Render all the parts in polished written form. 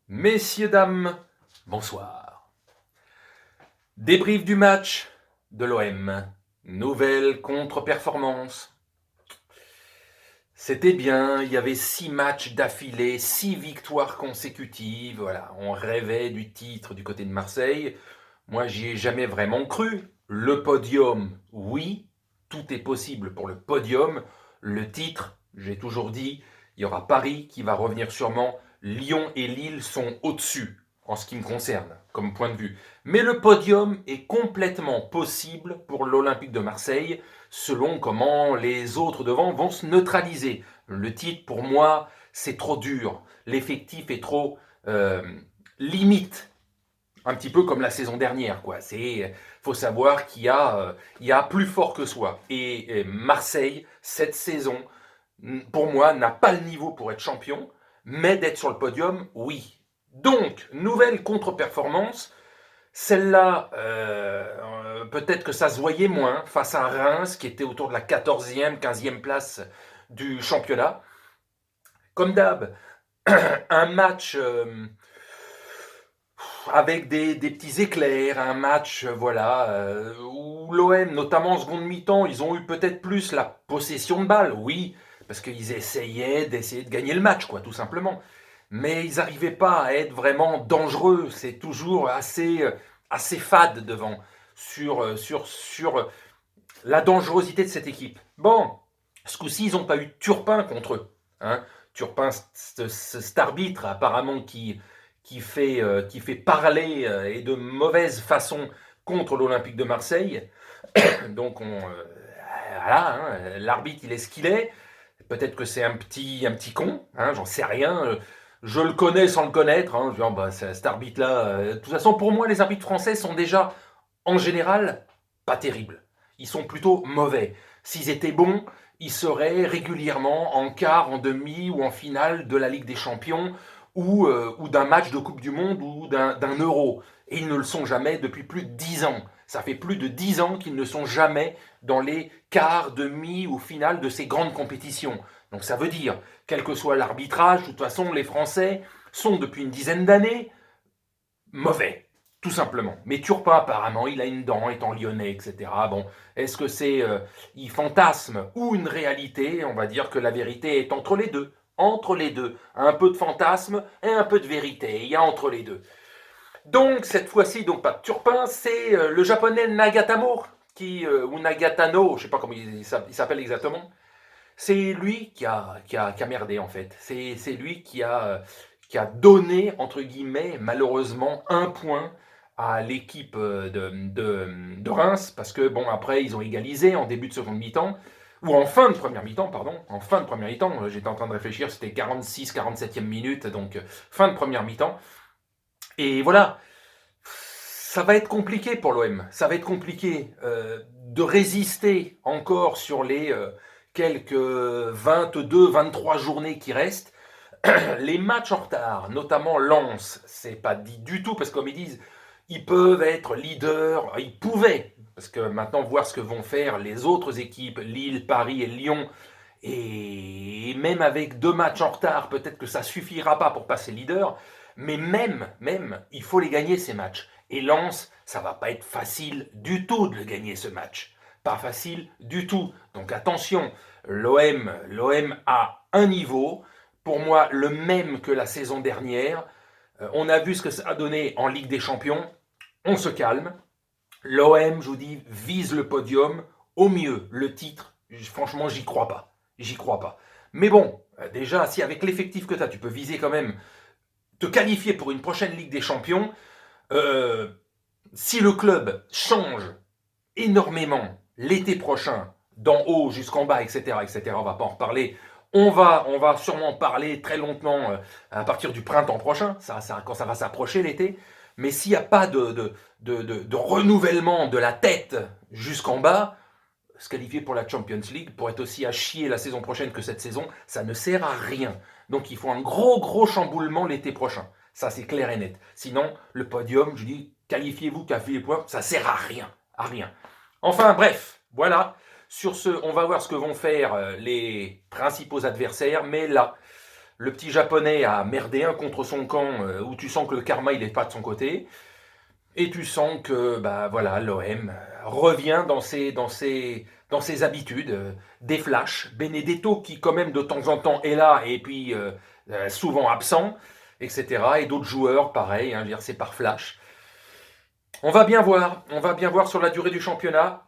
Messieurs, dames, bonsoir. Débrief du match de l'OM. Nouvelle contre-performance. C'était bien, il y avait 6 matchs d'affilée, 6 victoires consécutives. Voilà, on rêvait du titre du côté de Marseille. Moi, j'y ai jamais vraiment cru. Le podium, oui, tout est possible pour le podium. Le titre, j'ai toujours dit, il y aura Paris qui va revenir sûrement. Lyon et Lille sont au-dessus, en ce qui me concerne, comme point de vue. Mais le podium est complètement possible pour l'Olympique de Marseille, selon comment les autres devant vont se neutraliser. Le titre, pour moi, c'est trop dur. L'effectif est trop limite, un petit peu comme la saison dernière, quoi. Faut savoir il y a plus fort que soi. Et Marseille, cette saison, pour moi, n'a pas le niveau pour être champion, mais d'être sur le podium, oui. Donc, nouvelle contre-performance. Celle-là, peut-être que ça se voyait moins face à Reims, qui était autour de la 14e, 15e place du championnat. Comme d'hab, un match avec des petits éclairs, un match voilà, où l'OM, notamment en seconde mi-temps, ils ont eu peut-être plus la possession de balle, oui, parce qu'ils d'essayer de gagner le match, quoi, tout simplement. Mais ils n'arrivaient pas à être vraiment dangereux, c'est toujours assez fade devant, sur la dangerosité de cette équipe. Bon, ce coup-ci, ils n'ont pas eu Turpin contre eux. Hein. Turpin, cet arbitre apparemment qui fait parler et de mauvaise façon contre l'Olympique de Marseille. Donc voilà, hein, l'arbitre il est ce qu'il est. Peut-être que c'est un petit con, hein, j'en sais rien. Je le connais sans le connaître. Hein, genre, bah, cet arbitre-là. De toute façon, pour moi, les arbitres français sont déjà, en général, pas terribles. Ils sont plutôt mauvais. S'ils étaient bons, ils seraient régulièrement en quart, en demi ou en finale de la Ligue des Champions ou d'un match de Coupe du Monde ou d'un Euro. Et ils ne le sont jamais depuis plus de 10 ans. Ça fait plus de 10 ans qu'ils ne sont jamais dans les quarts, demi ou finales de ces grandes compétitions. Donc ça veut dire, quel que soit l'arbitrage, de toute façon, les Français sont depuis une dizaine d'années mauvais, tout simplement. Mais Turpin, apparemment, il a une dent, étant lyonnais, etc. Bon, est-ce que c'est il fantasme ou une réalité? On va dire que la vérité est entre les deux. Entre les deux. Un peu de fantasme et un peu de vérité. Il y a entre les deux. Donc, cette fois-ci, donc pas de Turpin, c'est le japonais Nagatamo, ou Nagatano, je ne sais pas comment il s'appelle exactement. C'est lui qui a merdé, en fait. C'est lui qui a donné, entre guillemets, malheureusement, un point à l'équipe de Reims, parce que, bon, après, ils ont égalisé en début de seconde mi-temps, ou en fin de première mi-temps, pardon, en fin de première mi-temps, j'étais en train de réfléchir, c'était 46, 47e minute, donc fin de première mi-temps. Et voilà, ça va être compliqué pour l'OM. Ça va être compliqué de résister encore sur les quelques 22, 23 journées qui restent. Les matchs en retard, notamment Lens, c'est pas dit du tout parce que comme ils disent, ils peuvent être leaders, ils pouvaient, parce que maintenant voir ce que vont faire les autres équipes, Lille, Paris et Lyon, et même avec 2 matchs en retard, peut-être que ça suffira pas pour passer leader, mais même, il faut les gagner ces matchs. Et Lens, ça va pas être facile du tout de le gagner ce match. Pas facile du tout. Donc attention, l'OM a un niveau, pour moi le même que la saison dernière. On a vu ce que ça a donné en Ligue des Champions. On se calme. L'OM, je vous dis, vise le podium. Au mieux, le titre, franchement, j'y crois pas. J'y crois pas. Mais bon, déjà, si avec l'effectif que tu as, tu peux viser quand même te qualifier pour une prochaine Ligue des Champions, euh, si le club change énormément l'été prochain, d'en haut jusqu'en bas, etc., etc., on va pas en reparler. On va sûrement parler très longtemps à partir du printemps prochain, quand ça va s'approcher l'été. Mais s'il n'y a pas de renouvellement de la tête jusqu'en bas, se qualifier pour la Champions League, pour être aussi à chier la saison prochaine que cette saison, ça ne sert à rien. Donc il faut un gros chamboulement l'été prochain. Ça c'est clair et net. Sinon, le podium, je dis, qualifiez-vous, qualifiez les points, ça sert à rien. À rien. Enfin bref, voilà. Sur ce, on va voir ce que vont faire les principaux adversaires. Mais là, le petit japonais a merdé un contre son camp, où tu sens que le karma il est pas de son côté, et tu sens que bah voilà, l'OM revient dans ses habitudes, des flashs, Benedetto qui quand même de temps en temps est là et puis souvent absent, etc. Et d'autres joueurs pareil, hein, je veux dire, c'est par flash. On va bien voir sur la durée du championnat.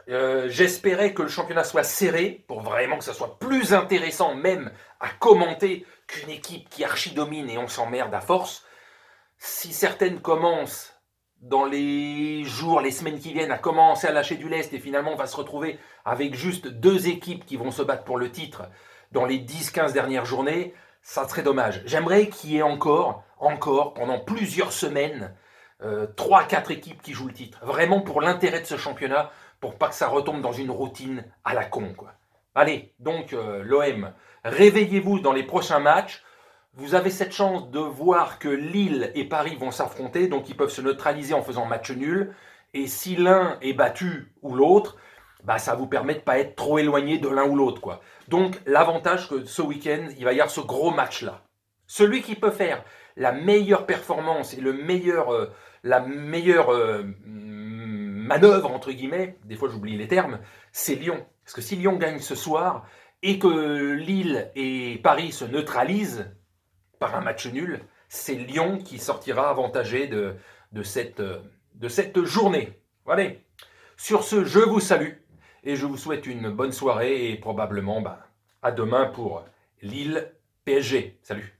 J'espérais que le championnat soit serré pour vraiment que ça soit plus intéressant même à commenter qu'une équipe qui archi-domine et on s'emmerde à force. Si certaines commencent dans les jours, les semaines qui viennent à commencer à lâcher du lest et finalement on va se retrouver avec juste deux équipes qui vont se battre pour le titre dans les 10-15 dernières journées, ça serait dommage. J'aimerais qu'il y ait encore, pendant plusieurs semaines, 3-4 équipes qui jouent le titre. Vraiment pour l'intérêt de ce championnat, pour pas que ça retombe dans une routine à la con, quoi. Allez, donc l'OM, réveillez-vous dans les prochains matchs. Vous avez cette chance de voir que Lille et Paris vont s'affronter, donc ils peuvent se neutraliser en faisant match nul. Et si l'un est battu ou l'autre, bah, ça vous permet de ne pas être trop éloigné de l'un ou l'autre, quoi. Donc l'avantage que ce week-end, il va y avoir ce gros match-là. Celui qui peut faire la meilleure performance et la meilleure manœuvre, entre guillemets, des fois j'oublie les termes, c'est Lyon. Parce que si Lyon gagne ce soir et que Lille et Paris se neutralisent par un match nul, c'est Lyon qui sortira avantagé de cette journée. Voilà. Sur ce, je vous salue et je vous souhaite une bonne soirée et probablement à demain pour Lille PSG. Salut.